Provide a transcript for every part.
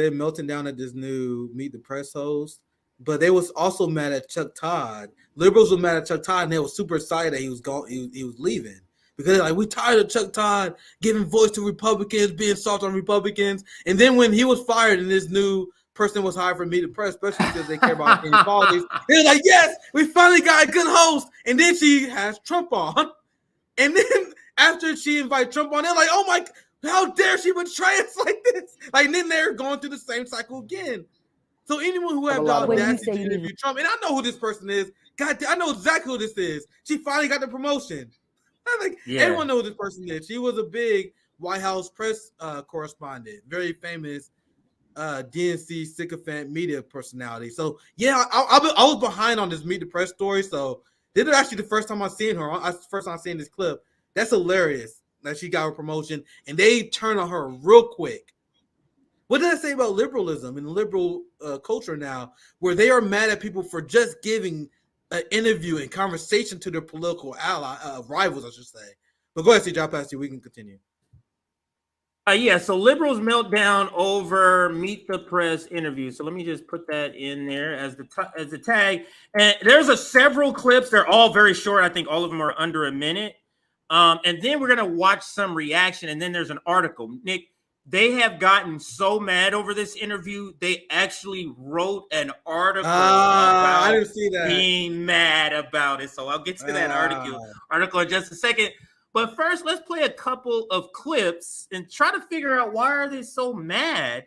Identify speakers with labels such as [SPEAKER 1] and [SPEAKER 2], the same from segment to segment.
[SPEAKER 1] they're melting down at this new Meet the Press host, but they was also mad at Chuck Todd. Liberals were mad at Chuck Todd, and they were super excited that he was going. He was leaving because they're like, we tired of Chuck Todd giving voice to Republicans, being soft on Republicans. And then when he was fired and this new person was hired for Meet the Press, especially because they care about inequalities, they're like, yes, we finally got a good host. And then she has Trump on, and then after she invited Trump on, they're like, oh my. How dare she betray us like this? Like, and then they're going through the same cycle again. So anyone who have the audacity to interview Trump, and I know who this person is. God, I know exactly who this is. She finally got the promotion. Everyone knows who this person is. She was a big White House press correspondent, very famous DNC sycophant media personality. So yeah, I was behind on this Meet the Press story. So this is actually the first time I've seen her. First time I've seen this clip. That's hilarious. That she got a promotion, and they turn on her real quick. What does that say about liberalism and liberal culture now, where they are mad at people for just giving an interview and conversation to their political rivals, I should say. But go ahead, CJ, I'll pass you. We can continue.
[SPEAKER 2] So liberals melt down over Meet the Press interview. So let me just put that in there as the tag. And there's several clips. They're all very short. I think all of them are under a minute. And then we're going to watch some reaction. And then there's an article. Nick, they have gotten so mad over this interview. They actually wrote an article about
[SPEAKER 1] I didn't see that.
[SPEAKER 2] Being mad about it. So I'll get to that article in just a second. But first, let's play a couple of clips and try to figure out why are they so mad.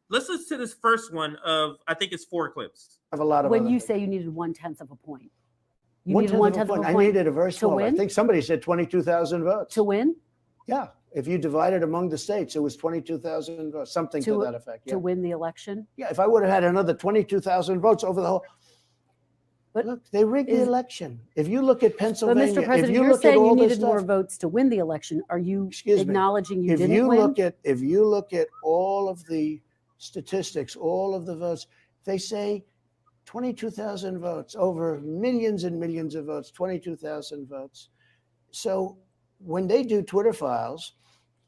[SPEAKER 2] Let's listen to this first one of, I think it's 4 clips.
[SPEAKER 3] I have a lot of
[SPEAKER 4] when you say you needed 1/10 of a point. You
[SPEAKER 3] needed 1/10 of a point. I needed a very small. I think somebody said 22,000 votes.
[SPEAKER 4] To win?
[SPEAKER 3] Yeah. If you divide it among the states, it was 22,000 votes, something to that effect. Yeah.
[SPEAKER 4] To win the election?
[SPEAKER 3] Yeah. If I would have had another 22,000 votes over the whole. But look, they rigged the election. If you look at Pennsylvania,
[SPEAKER 4] but Mr. President, you're saying you needed more votes to win the election. Are you acknowledging you didn't win?
[SPEAKER 3] If you look at all of the statistics, all of the votes, they say 22,000 votes, over millions and millions of votes, 22,000 votes. So when they do Twitter files,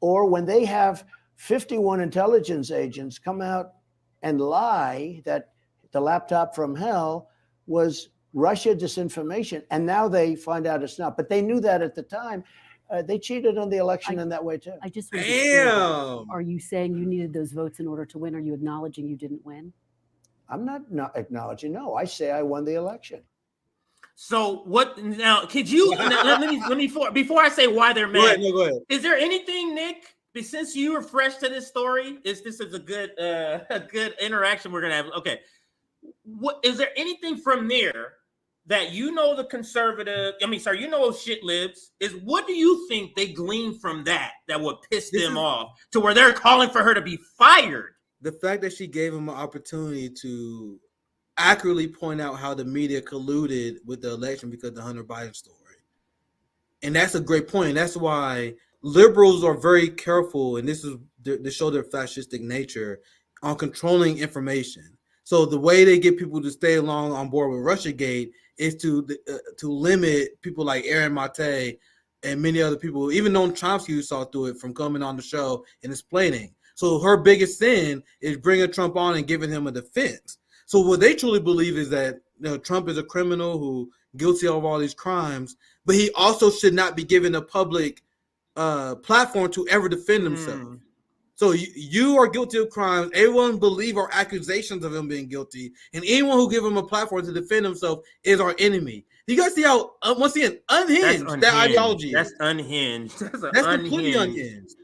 [SPEAKER 3] or when they have 51 intelligence agents come out and lie that the laptop from hell was Russia disinformation, and now they find out it's not. But they knew that at the time. They cheated on the election in that way too.
[SPEAKER 4] I just are you saying you needed those votes in order to win? Are you acknowledging you didn't win?
[SPEAKER 3] I'm not acknowledging. No, I say I won the election.
[SPEAKER 2] So what now? Could you let me before I say why they're mad?
[SPEAKER 1] Go ahead.
[SPEAKER 2] Is there anything, Nick? Since you are fresh to this story, this is a good interaction we're gonna have. Okay, what is there anything from there that the conservative? You know shit libs is. What do you think they gleaned from that would piss them off to where they're calling for her to be fired?
[SPEAKER 1] The fact that she gave him an opportunity to accurately point out how the media colluded with the election because of the Hunter Biden story. And that's a great point. And that's why liberals are very careful, and this is to show their fascistic nature, on controlling information. So the way they get people to stay along on board with Russiagate is to limit people like Aaron Mate and many other people, even Noam Chomsky, who saw through it, from coming on the show and explaining. So her biggest sin is bringing Trump on and giving him a defense. So what they truly believe is that Trump is a criminal who guilty of all these crimes, but he also should not be given a public platform to ever defend himself. So you are guilty of crimes. Everyone believe our accusations of him being guilty, and anyone who give him a platform to defend himself is our enemy. You guys see how once again unhinged that ideology is.
[SPEAKER 2] That's unhinged.
[SPEAKER 1] That's completely unhinged.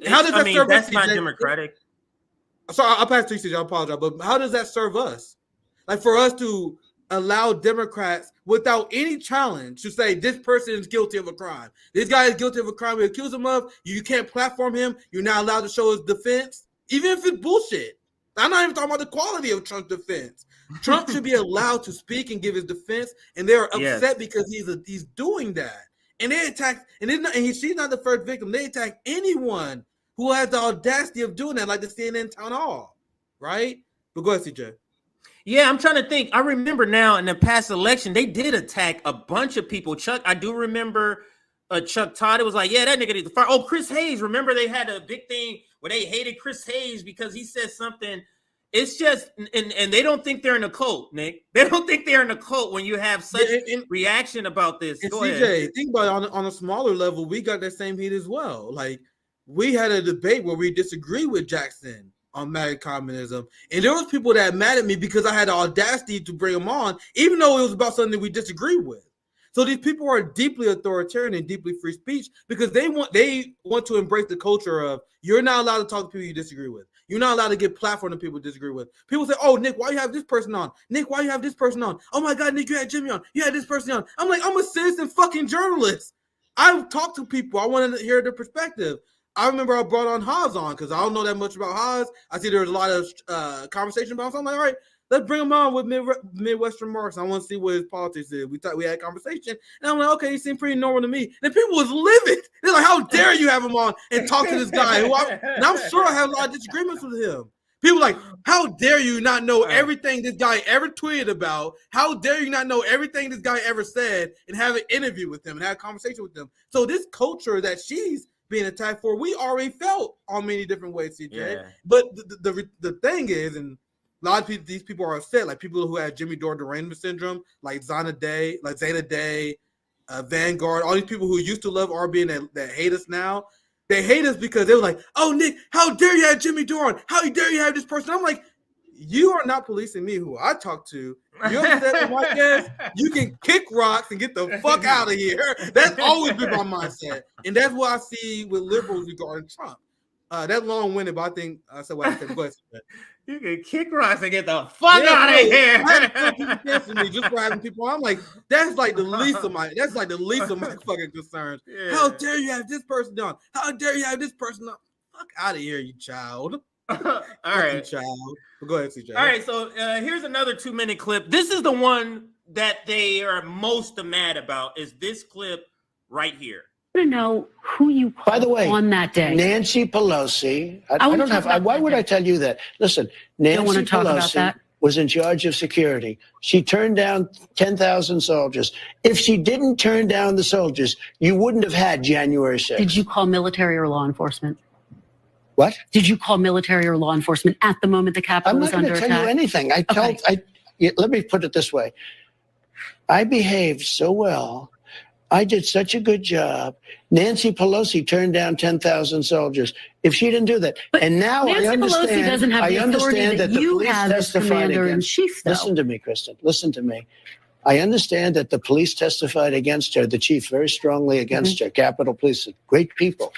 [SPEAKER 1] How does that serve
[SPEAKER 2] that's
[SPEAKER 1] us?
[SPEAKER 2] not democratic.
[SPEAKER 1] So I'll pass to you, CJ. I apologize, but how does that serve us? Like, for us to allow Democrats without any challenge to say this person is guilty of a crime. This guy is guilty of a crime we accuse him of. You can't platform him. You're not allowed to show his defense, even if it's bullshit. I'm not even talking about the quality of Trump's defense. Trump should be allowed to speak and give his defense, and they're upset because he's doing that. And they attack, she's not the first victim. They attack anyone who has the audacity of doing that, like the CNN town hall, right? But go ahead, CJ.
[SPEAKER 2] Yeah, I'm trying to think. I remember now in the past election, they did attack a bunch of people. Chuck, I do remember Chuck Todd, it was like, yeah, that nigga needs to fire. Oh, Chris Hayes. Remember they had a big thing where they hated Chris Hayes because he said something. It's just, and they don't think they're in a cult, Nick. They don't think they're in a cult when you have such reaction about this.
[SPEAKER 1] And
[SPEAKER 2] Go
[SPEAKER 1] CJ,
[SPEAKER 2] ahead.
[SPEAKER 1] think about it, on a smaller level, we got that same heat as well. Like, we had a debate where we disagree with Jackson on MAGA communism, and there was people that mad at me because I had the audacity to bring them on, even though it was about something we disagree with. So these people are deeply authoritarian and deeply free speech because they want to embrace the culture of you're not allowed to talk to people you disagree with. You're not allowed to give platform to people you disagree with. People say, oh, Nick, why you have this person on? Nick, why you have this person on? Oh my God, Nick, you had Jimmy on. You had this person on. I'm like, I'm a citizen fucking journalist. I've talked to people. I wanted to hear their perspective. I remember I brought on Haas on because I don't know that much about Haas. I see there was a lot of conversation about him. So I'm like, all right, let's bring him on with Midwestern Marks. I want to see what his politics is. We had a conversation, and I'm like, okay, he seemed pretty normal to me. And people was livid. They're like, how dare you have him on and talk to this guy? And I'm sure I have a lot of disagreements with him. People like, how dare you not know everything this guy ever tweeted about? How dare you not know everything this guy ever said and have an interview with him and have a conversation with him? So this culture that she's being attacked for, we already felt on many different ways, CJ. Yeah. But the thing is, and a lot of people, these people are upset, like people who have Jimmy Dore derangement syndrome, like Zana Day, like Zeta Day, Vanguard, all these people who used to love RBN that hate us now. They hate us because they were like, oh, Nick, how dare you have Jimmy Dore on? How dare you have this person? I'm like, you are not policing me who I talk to. You're upset with my guest. You can kick rocks and get the fuck out of here. That's always been my mindset. And that's what I see with liberals regarding Trump. That's long-winded, but I think I said what I said. Go ahead.
[SPEAKER 2] You can kick rocks and get the fuck out of here.
[SPEAKER 1] Me just for having people. I'm like, that's like the least of my fucking concerns. Yeah. How dare you have this person on? How dare you have this person on? Fuck out of here, you child.
[SPEAKER 2] All right,
[SPEAKER 1] child. But go ahead, CJ.
[SPEAKER 2] All right, so here's another 2-minute clip. This is the one that they are most mad about. Is this clip right here?
[SPEAKER 4] I want to know who you called, by the way, on that day.
[SPEAKER 3] Nancy Pelosi. I don't have. Why would I tell you that? Listen, Nancy Pelosi was in charge of security. She turned down 10,000 soldiers. If she didn't turn down the soldiers, you wouldn't have had January 6th.
[SPEAKER 4] Did you call military or law enforcement?
[SPEAKER 3] What?
[SPEAKER 4] Did you call military or law enforcement at the moment the Capitol was under attack?
[SPEAKER 3] I'm not going to tell you anything. Let me put it this way. I behaved so well. I did such a good job. Nancy Pelosi turned down 10,000 soldiers. If she didn't do that,
[SPEAKER 4] but
[SPEAKER 3] and now
[SPEAKER 4] Nancy
[SPEAKER 3] I understand.
[SPEAKER 4] Pelosi doesn't have the authority that you have as commander-in-chief.
[SPEAKER 3] Listen to me, Kristen. Listen to me. I understand that the police testified against her. The chief very strongly against her. Capitol Police, great people.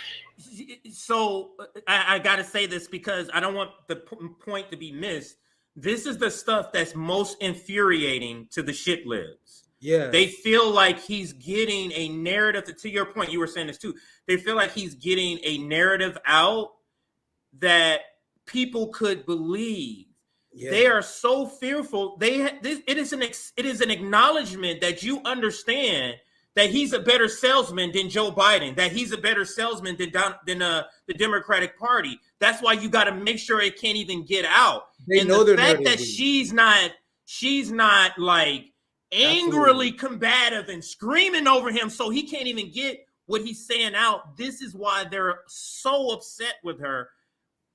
[SPEAKER 2] So I got to say this because I don't want the point to be missed. This is the stuff that's most infuriating to the shit libs.
[SPEAKER 1] Yeah,
[SPEAKER 2] they feel like he's getting a narrative. To your point, you were saying this too. They feel like he's getting a narrative out that people could believe. Yeah. They are so fearful. It is an acknowledgement that you understand that he's a better salesman than Joe Biden. That he's a better salesman than the Democratic Party. That's why you got to make sure it can't even get out. And the fact that she's not like angrily combative and screaming over him so he can't even get what he's saying out. This is why they're so upset with her.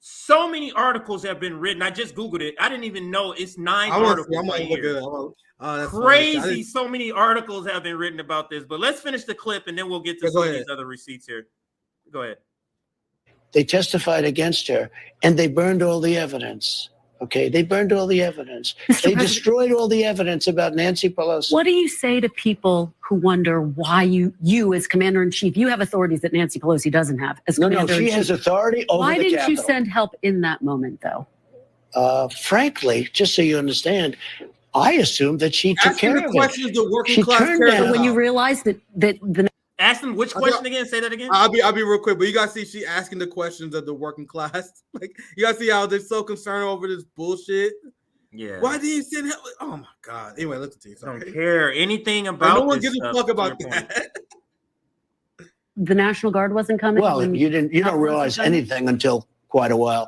[SPEAKER 2] So many articles have been written. I just Googled it. I didn't even know it's 9 articles. Crazy. So many articles have been written about this. But let's finish the clip and then we'll get to some of these other receipts here. Go ahead.
[SPEAKER 3] They testified against her and they burned all the evidence. Okay, they burned all the evidence. They destroyed all the evidence about Nancy Pelosi.
[SPEAKER 4] What do you say to people who wonder why you as commander-in-chief, you have authorities that Nancy Pelosi doesn't have as commander-in-chief?
[SPEAKER 3] No, she has authority over the Capitol.
[SPEAKER 4] Why didn't you send help in that moment, though?
[SPEAKER 3] Frankly, just so you understand, I assumed that she took care of it.
[SPEAKER 1] She turned down.
[SPEAKER 4] When you realized that the
[SPEAKER 2] Ask them which question again. Say that again.
[SPEAKER 1] I'll be real quick, but you guys see she asking the questions of the working class. Like you guys see how they're so concerned over this bullshit.
[SPEAKER 2] Yeah.
[SPEAKER 1] Why did you send help? Oh my god. Anyway, listen to you.
[SPEAKER 2] Don't care anything about.
[SPEAKER 1] No one gives a fuck about that.
[SPEAKER 4] The National Guard wasn't coming.
[SPEAKER 3] Well, you don't realize anything until quite a while.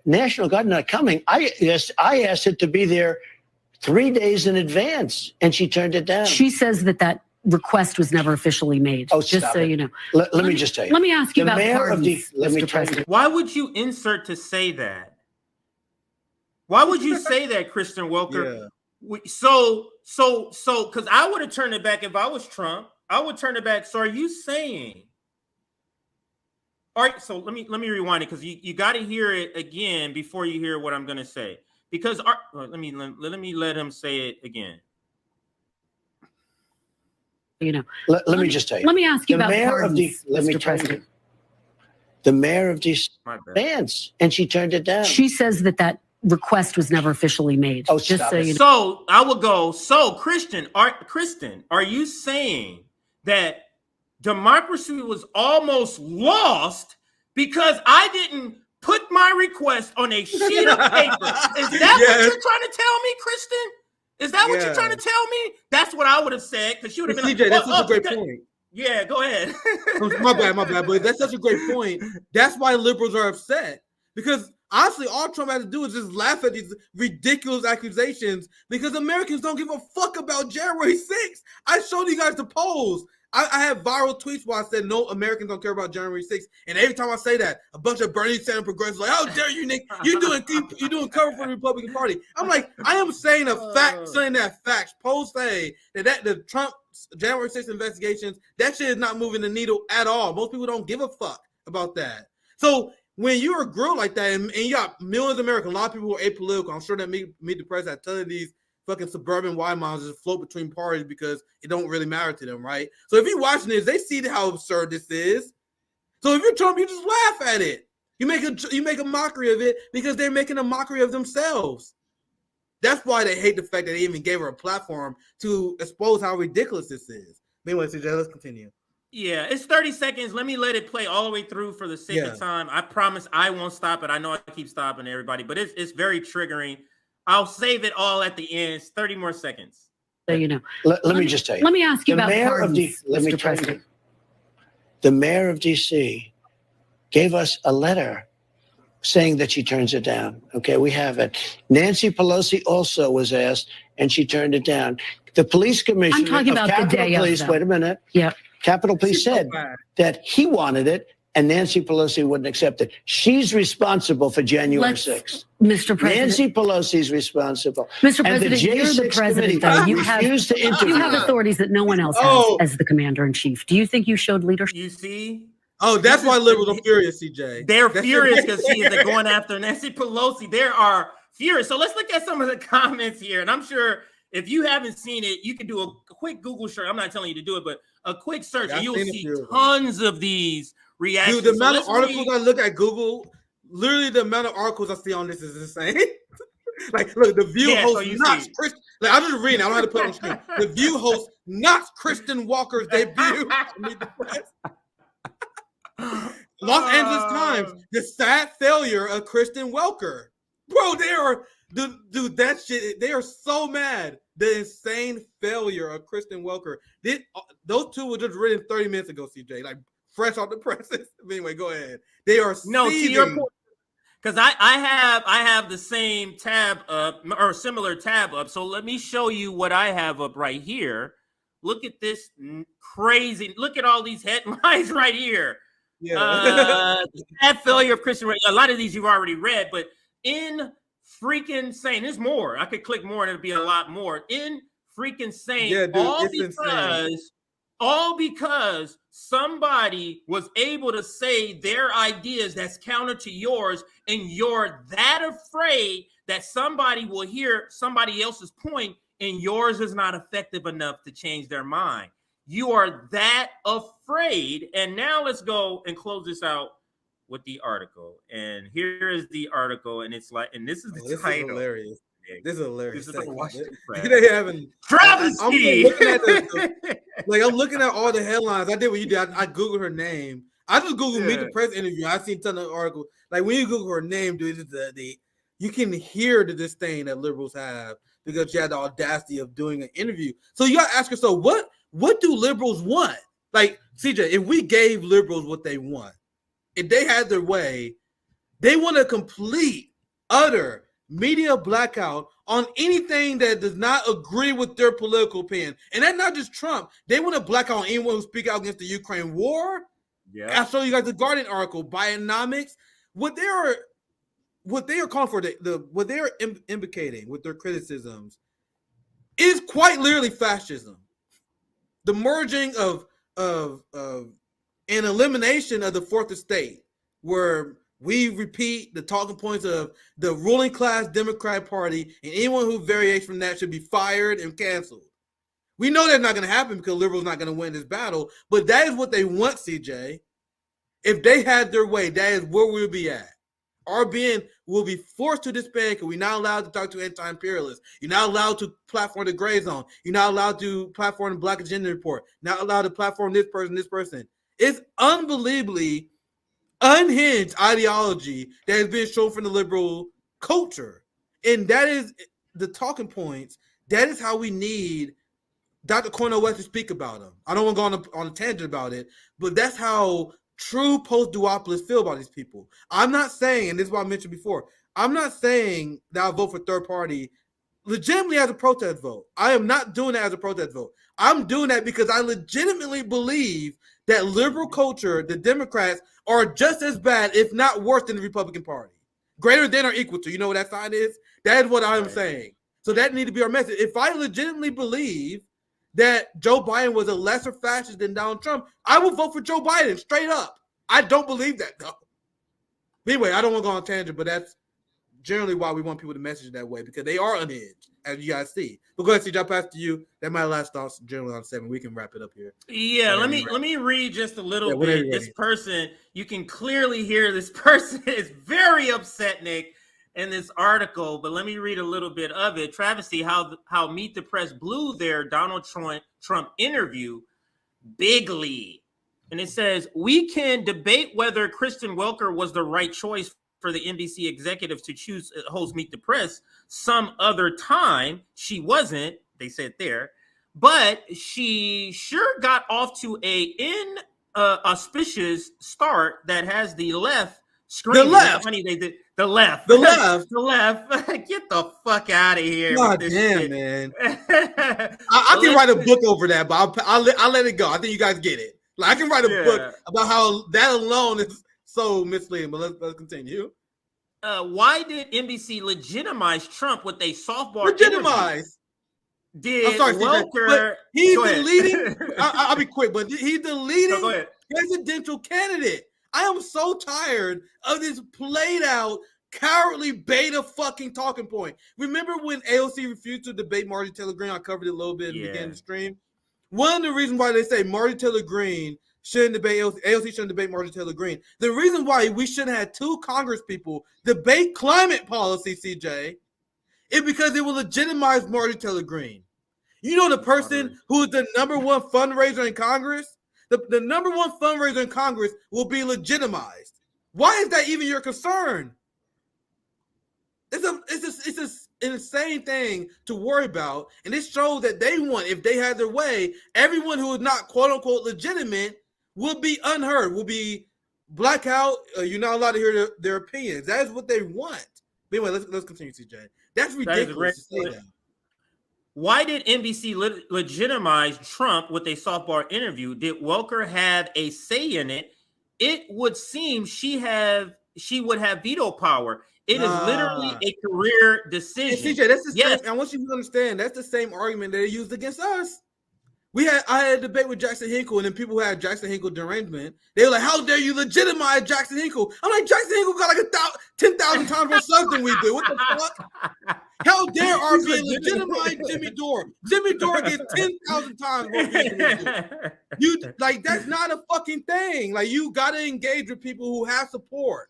[SPEAKER 3] National Guard not coming. I asked it to be there 3 days in advance, and she turned it down.
[SPEAKER 4] She says that request was never officially made.
[SPEAKER 3] Oh,
[SPEAKER 4] just
[SPEAKER 3] stop
[SPEAKER 4] so
[SPEAKER 3] it.
[SPEAKER 4] you know.
[SPEAKER 3] Let me just tell you.
[SPEAKER 4] Let me ask you
[SPEAKER 3] The
[SPEAKER 4] about
[SPEAKER 3] mayor of the.
[SPEAKER 4] pardons,
[SPEAKER 3] Let me
[SPEAKER 4] Mr.
[SPEAKER 3] tell you.
[SPEAKER 4] President.
[SPEAKER 2] Why would you insert to say that? Why would you say that, Christian Welker?
[SPEAKER 1] Yeah.
[SPEAKER 2] So, because I would have turned it back if I was Trump. I would turn it back. So, are you saying? All right. So let me rewind it because you got to hear it again before you hear what I'm going to say. Because let me let him say it again.
[SPEAKER 4] You know.
[SPEAKER 3] Let me just tell you.
[SPEAKER 4] Let me ask you
[SPEAKER 3] The
[SPEAKER 4] about
[SPEAKER 3] mayor
[SPEAKER 4] pardons,
[SPEAKER 3] of the. Let me
[SPEAKER 4] Mr.
[SPEAKER 3] tell
[SPEAKER 4] President.
[SPEAKER 3] you. The mayor of DC
[SPEAKER 2] My bad.
[SPEAKER 3] fans, and she turned it down.
[SPEAKER 4] She says that request was never officially made.
[SPEAKER 3] Oh,
[SPEAKER 4] just
[SPEAKER 3] stop
[SPEAKER 4] so
[SPEAKER 3] it.
[SPEAKER 4] you know.
[SPEAKER 2] So I will go. So Kristen, are you saying that democracy was almost lost because I didn't put my request on a sheet of paper? Is that what you're trying to tell me, Kristen? Is that what you're trying to tell me? That's what I would have said because she would have been
[SPEAKER 1] CJ,
[SPEAKER 2] like,
[SPEAKER 1] that's such a great point.
[SPEAKER 2] Yeah, go ahead.
[SPEAKER 1] My bad. But that's such a great point. That's why liberals are upset. Because honestly, all Trump has to do is just laugh at these ridiculous accusations because Americans don't give a fuck about January 6th. I showed you guys the polls. I have viral tweets where I said no Americans don't care about January 6th. And every time I say that, a bunch of Bernie Sanders progressives like, how dare you, Nick? You're doing cover for the Republican Party. I'm like, I am saying a fact, saying that facts. Polls say that the Trump January 6th investigations, that shit is not moving the needle at all. Most people don't give a fuck about that. So when you're a girl like that, and you got millions of Americans, a lot of people who are apolitical, I'm sure that Meet the Press had ton of these fucking suburban Y moms just float between parties because it don't really matter to them, right? So if you're watching this, they see how absurd this is. So if you're Trump, you just laugh at it. You make a mockery of it because they're making a mockery of themselves. That's why they hate the fact that they even gave her a platform to expose how ridiculous this is. Anyway, CJ, let's continue.
[SPEAKER 2] Yeah, it's 30 seconds. Let me let it play all the way through for the sake of time. I promise I won't stop it. I know I keep stopping everybody, but it's very triggering. I'll save it all at the end. It's 30 more seconds.
[SPEAKER 4] So you know.
[SPEAKER 3] Let me just tell you.
[SPEAKER 4] Let me ask you about pardons,
[SPEAKER 3] let me
[SPEAKER 4] Mr.
[SPEAKER 3] tell
[SPEAKER 4] President.
[SPEAKER 3] you. The mayor of DC gave us a letter saying that she turns it down. Okay, we have it. Nancy Pelosi also was asked, and she turned it down. The police commissioner
[SPEAKER 4] I'm talking about
[SPEAKER 3] Capitol
[SPEAKER 4] the day
[SPEAKER 3] Police,
[SPEAKER 4] of,
[SPEAKER 3] wait a minute.
[SPEAKER 4] Yeah.
[SPEAKER 3] Capitol Police said that he wanted it, and Nancy Pelosi wouldn't accept it. She's responsible for January 6th.
[SPEAKER 4] Mr. President.
[SPEAKER 3] Nancy Pelosi's responsible.
[SPEAKER 4] Mr.
[SPEAKER 3] And
[SPEAKER 4] President,
[SPEAKER 3] the
[SPEAKER 4] you're the
[SPEAKER 3] J6
[SPEAKER 4] president,
[SPEAKER 3] committee
[SPEAKER 4] though. You have authorities that no one else has as the commander-in-chief. Do you think you showed leadership?
[SPEAKER 2] You see?
[SPEAKER 1] Oh, that's why liberals are furious, CJ.
[SPEAKER 2] They're furious because they're going after Nancy Pelosi. They are furious. So let's look at some of the comments here. And I'm sure if you haven't seen it, you can do a quick Google search. I'm not telling you to do it, but a quick search, and you'll see tons of these reactions.
[SPEAKER 1] Dude, the amount of articles I look at Google, literally the amount of articles I see on this is insane. Like, look, the View host knocks Kristen. Like, I'm just reading. I don't know how to put it on screen. The View host knocks Kristen Walker's debut. Meet the Press. Los Angeles Times, the sad failure of Kristen Welker. Bro, they are, dude, that shit, they are so mad. The insane failure of Kristen Welker. Those two were just written 30 minutes ago, CJ, like fresh off the presses. Anyway, go ahead. They are
[SPEAKER 2] no, to your point, because I have the same tab up or similar tab up. So let me show you what I have up right here. Look at this crazy. Look at all these headlines right here.
[SPEAKER 1] Yeah.
[SPEAKER 2] Sad failure of Kristen. A lot of these you've already read, but in freaking sane, there's more. I could click more and it'd be a lot more. In freaking sane,
[SPEAKER 1] yeah, dude,
[SPEAKER 2] all because somebody was able to say their ideas that's counter to yours, and you're that afraid that somebody will hear somebody else's point and yours is not effective enough to change their mind. You are that afraid. And now let's go and close this out with the article. And here is the article, and it's like, and this is the title.
[SPEAKER 1] Is hilarious. This is hilarious.
[SPEAKER 2] This is the Washington Press.
[SPEAKER 1] They haven't
[SPEAKER 2] travesty.
[SPEAKER 1] I'm looking at all the headlines. I did what you did. I Googled her name. I just Googled Meet the Press interview. I seen a ton of articles. Like when you Google her name, dude, you can hear the disdain that liberals have because she had the audacity of doing an interview. So you got to ask yourself, what do liberals want? Like, CJ, if we gave liberals what they want, if they had their way, they want a complete, utter media blackout on anything that does not agree with their political opinion. And that's not just Trump. They want to black out anyone who speaks out against the Ukraine war.
[SPEAKER 2] Yeah.
[SPEAKER 1] I'll show you guys the Guardian article, Bionomics. What they are calling for, what they are indicating with their criticisms is quite literally fascism. The merging of an elimination of the fourth estate, where we repeat the talking points of the ruling class Democrat Party, and anyone who varies from that should be fired and canceled. We know that's not going to happen because liberals not going to win this battle, but that is what they want, CJ. If they had their way, that is where we'll be at. RBN will be forced to disband because we're not allowed to talk to anti-imperialists. You're not allowed to platform the gray zone. You're not allowed to platform the Black Agenda Report. Not allowed to platform this person. It's unbelievably unhinged ideology that has been shown from the liberal culture. And that is the talking points. That is how we need Dr. Cornel West to speak about them. I don't want to go on a tangent about it, but that's how true post-duopolists feel about these people. I'm not saying, and this is what I mentioned before, I'm not saying that I'll vote for third party legitimately as a protest vote. I am not doing that as a protest vote. I'm doing that because I legitimately believe that liberal culture, the Democrats, are just as bad, if not worse, than the Republican Party. Greater than or equal to. You know what that sign is? That is what I'm saying. So that needs to be our message. If I legitimately believe that Joe Biden was a lesser fascist than Donald Trump, I will vote for Joe Biden straight up. I don't believe that, though. Anyway, I don't want to go on a tangent, but that's generally why we want people to message that way, because they are unhinged, as you guys see. But go ahead, CJ, I'll pass to you. That's my last thoughts generally on 7. We can wrap it up here.
[SPEAKER 2] Yeah, let me read just a little bit. This person, you can clearly hear this person is very upset, Nick, in this article, but let me read a little bit of it. Travesty, how Meet the Press blew their Donald Trump interview bigly. And it says, we can debate whether Kristen Welker was the right choice for the NBC executives to choose host Meet the Press some other time. She wasn't, they said there, but she sure got off to a inauspicious start that has the left screaming.
[SPEAKER 1] The left.
[SPEAKER 2] Funny they did. The left.
[SPEAKER 1] The left.
[SPEAKER 2] The left. Get the fuck out of here.
[SPEAKER 1] God damn, shit, man. I can write a book over that, but I'll let it go. I think you guys get it. Like, I can write a book about how that alone is so misleading, but let's continue.
[SPEAKER 2] Why did NBC legitimize Trump with a softball?
[SPEAKER 1] Legitimize.
[SPEAKER 2] Did Welker?
[SPEAKER 1] He's the leading. I'll be quick, but he's the leading presidential candidate. I am so tired of this played out, cowardly beta fucking talking point. Remember when AOC refused to debate Marjorie Taylor Greene? I covered it a little bit in the beginning of the stream. One of the reasons why they say Marjorie Taylor Greene shouldn't debate AOC shouldn't debate Marjorie Taylor Greene. The reason why we shouldn't have 2 Congress people debate climate policy, CJ, is because it will legitimize Marjorie Taylor Greene. You know the person who is the number 1 fundraiser in Congress? The number 1 fundraiser in Congress will be legitimized. Why is that even your concern? It's an insane thing to worry about, and it shows that they want, if they had their way, everyone who is not quote unquote legitimate will be unheard, will be blackout. You're not allowed to hear their opinions. That is what they want. But anyway, let's continue, CJ. That's ridiculous to say that.
[SPEAKER 2] Why did NBC legitimize Trump with a softball interview? Did Welker have a say in it? It would seem she would have veto power. It is literally a career decision.
[SPEAKER 1] Hey, CJ, that's the same. I want you to understand that's the same argument that they used against us. I had a debate with Jackson Hinkle, and then people who had Jackson Hinkle derangement, they were like, "How dare you legitimize Jackson Hinkle?" I'm like, Jackson Hinkle got like 10,000 times more subs than we do. What the fuck? How dare RBN legitimize Jimmy Dore? Jimmy Dore gets 10,000 times more views than we do. You like that's not a fucking thing. Like, you got to engage with people who have support.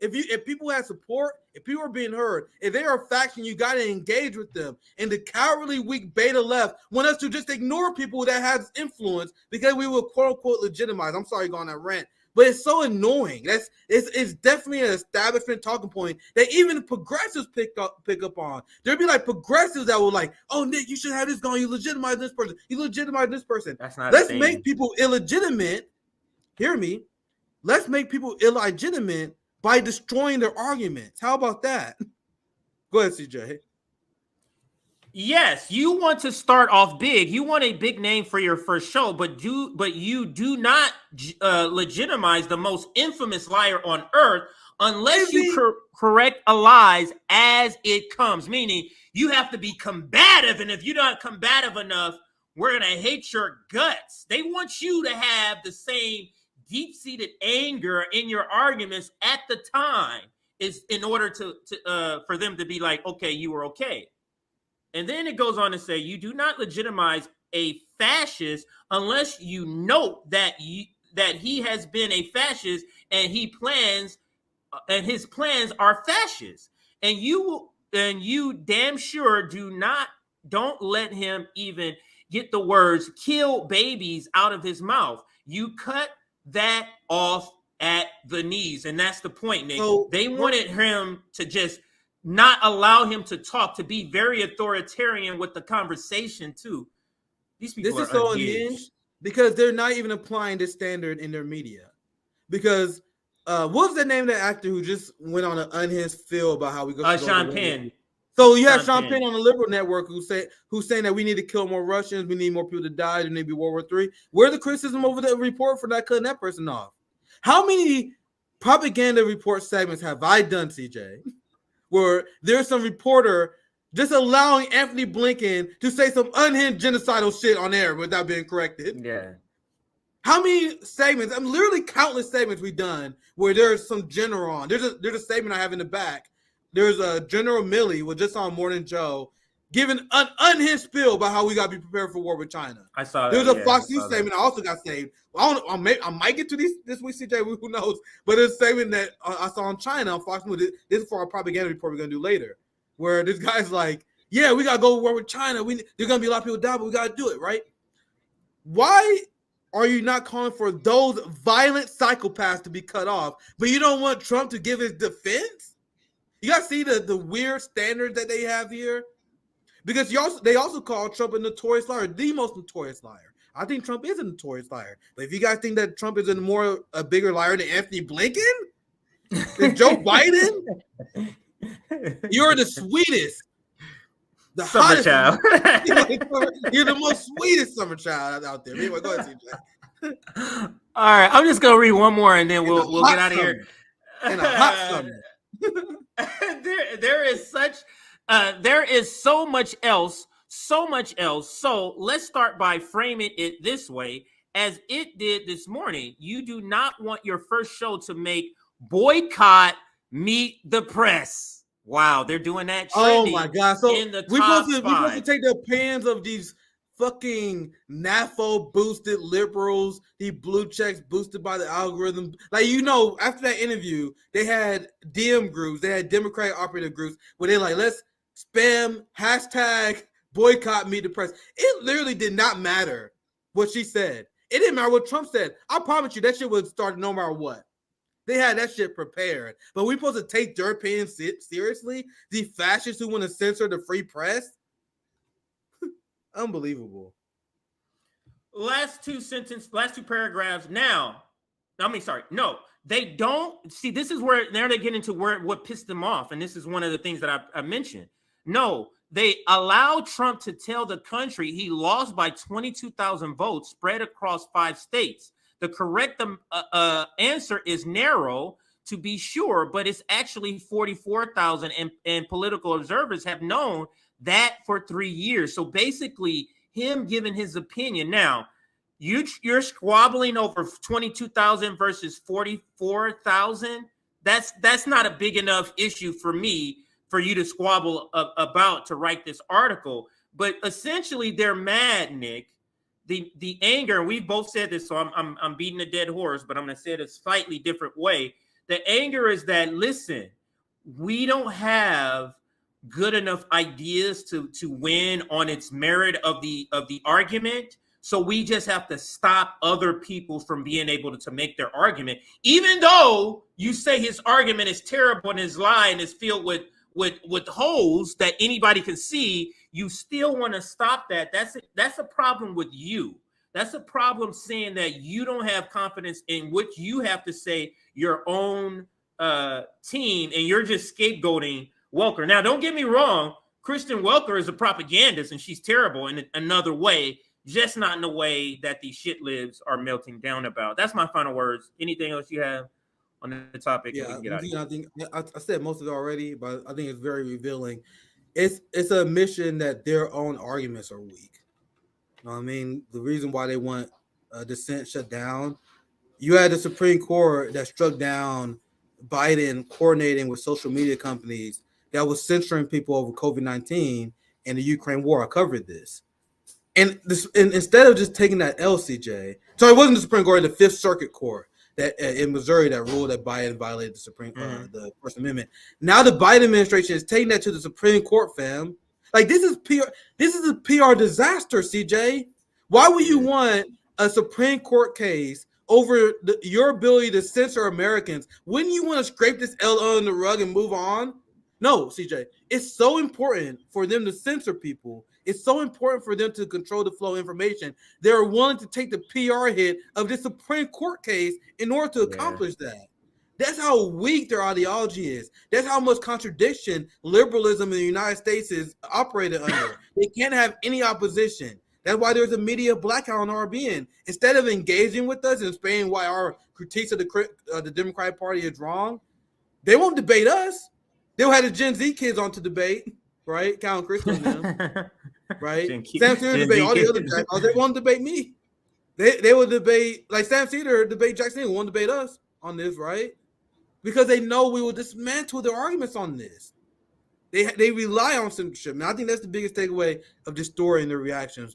[SPEAKER 1] If people have support, if people are being heard, if they are a faction, you got to engage with them. And the cowardly, weak beta left want us to just ignore people that has influence because we will quote unquote legitimize. I'm sorry, going on that rant, but it's so annoying. It's definitely an establishment talking point that even progressives pick up on. There'd be like progressives that will like, "Oh, Nick, you should have this going. You legitimize this person. You legitimize this person."
[SPEAKER 2] That's not.
[SPEAKER 1] Let's make people illegitimate. Hear me. Let's make people illegitimate by destroying their arguments. How about that? Go ahead, CJ.
[SPEAKER 2] Yes, you want to start off big. You want a big name for your first show, but you do not legitimize the most infamous liar on earth unless you correct a lies as it comes. Meaning, you have to be combative, and if you're not combative enough, we're gonna hate your guts. They want you to have the same deep-seated anger in your arguments at the time, is in order to for them to be like, okay, you were okay. And then it goes on to say, you do not legitimize a fascist unless you note that that he has been a fascist and he plans and his plans are fascist. And you damn sure don't let him even get the words "kill babies" out of his mouth. You cut that off at the knees, and that's the point, Nick. So, they wanted him to just not allow him to talk, to be very authoritarian with the conversation too. These people
[SPEAKER 1] this is so unhinged because they're not even applying this standard in their media. Because what was the name of the actor who just went on an unhinged feel about how we go?
[SPEAKER 2] Sean Penn.
[SPEAKER 1] So you have Sean Penn on the liberal network who's saying that we need to kill more Russians, we need more people to die, there need to be World War III. Where's the criticism over the report for not cutting that person off? How many propaganda report segments have I done, CJ? Where there's some reporter just allowing Anthony Blinken to say some unhinged genocidal shit on air without being corrected.
[SPEAKER 2] Yeah.
[SPEAKER 1] How many segments? I'm literally countless segments we've done where there's some general on. There's a statement I have in the back. There's a General Milley was just on Morning Joe giving an unhinged spiel about how we got to be prepared for war with China.
[SPEAKER 2] I saw that.
[SPEAKER 1] There's a Fox News statement I also got saved. I might get to this week, CJ. Who knows? But there's a statement that I saw on China on Fox News. This is for our propaganda report we're going to do later, where this guy's like, yeah, we got to go to war with China. There's going to be a lot of people die, but we got to do it, right? Why are you not calling for those violent psychopaths to be cut off, but you don't want Trump to give his defense? You guys see the weird standards that they have here? Because they also call Trump a notorious liar, the most notorious liar. I think Trump is a notorious liar. But if you guys think that Trump is a bigger liar than Anthony Blinken, than Joe Biden, you're the sweetest, the
[SPEAKER 2] summer
[SPEAKER 1] hottest
[SPEAKER 2] child.
[SPEAKER 1] You're the most sweetest summer child out there. Anyway, go ahead, CJ.
[SPEAKER 2] All right, I'm just gonna read one more and then we'll get out of here.
[SPEAKER 1] In a hot summer.
[SPEAKER 2] There is so much else. So let's start by framing it this way, as it did this morning. You do not want your first show to make boycott Meet the Press. Wow, they're doing that.
[SPEAKER 1] Oh my God! So
[SPEAKER 2] in the
[SPEAKER 1] we're
[SPEAKER 2] top
[SPEAKER 1] supposed to take the opinions of these fucking NAFO boosted liberals, these blue checks boosted by the algorithm. Like, after that interview, they had DM groups, they had Democratic operative groups where they're like, let's spam hashtag boycott Meet the Press. It literally did not matter what she said. It didn't matter what Trump said. I promise you that shit would start no matter what. They had that shit prepared. But we're supposed to take their opinions seriously? The fascists who want to censor the free press? Unbelievable.
[SPEAKER 2] Last two paragraphs. They don't see. This is where now they get into what pissed them off, and this is one of the things that I mentioned. No, they allow Trump to tell the country he lost by 22,000 votes spread across 5 states. The correct answer is narrow, to be sure, but it's actually 44,000, and political observers have known that for 3 years. So basically, him giving his opinion. Now, you're squabbling over 22,000 versus 44,000. That's not a big enough issue for me for you to squabble about to write this article. But essentially, they're mad, Nick. The anger, and we've both said this, so I'm beating a dead horse, but I'm going to say it a slightly different way. The anger is that, listen, we don't have good enough ideas to win on its merit of the argument. So we just have to stop other people from being able to make their argument, even though you say his argument is terrible and his lie and is filled with holes that anybody can see. You still want to stop that. That's a problem with you. That's a problem saying that you don't have confidence in what you have to say, your own team, and you're just scapegoating Welker. Now, don't get me wrong. Kristen Welker is a propagandist and she's terrible in another way, just not in the way that these shit libs are melting down about. That's my final words. Anything else you have on the topic?
[SPEAKER 1] Yeah,
[SPEAKER 2] I
[SPEAKER 1] think I said most of it already, but I think it's very revealing. It's a admission that their own arguments are weak. You know what I mean? The reason why they want dissent shut down, you had the Supreme Court that struck down Biden coordinating with social media companies that was censoring people over COVID-19 and the Ukraine war. I covered this. And instead of just taking that LCJ, so it wasn't the Supreme Court, the Fifth Circuit Court that in Missouri that ruled that Biden violated the First Amendment. Now the Biden administration is taking that to the Supreme Court, fam. Like this is PR. This is a PR disaster, CJ. Why would you want a Supreme Court case over your ability to censor Americans? Wouldn't you want to scrape this L on the rug and move on? No, CJ. It's so important for them to censor people. It's so important for them to control the flow of information. They're willing to take the PR hit of this Supreme Court case in order to accomplish that. That's how weak their ideology is. That's how much contradiction liberalism in the United States is operated under. They can't have any opposition. That's why there's a media blackout on RBN. Instead of engaging with us and explaining why our critiques of the Democratic Party is wrong, they won't debate us. They'll have the Gen Z kids on to debate, right? Cal and Chris and them. Right? Sam Cedar debate all the other jackals. They won't debate me. They will debate, like Sam Cedar debate Jackson. They won't debate us on this, right? Because they know we will dismantle their arguments on this. They rely on censorship. And I think that's the biggest takeaway of this story and their reactions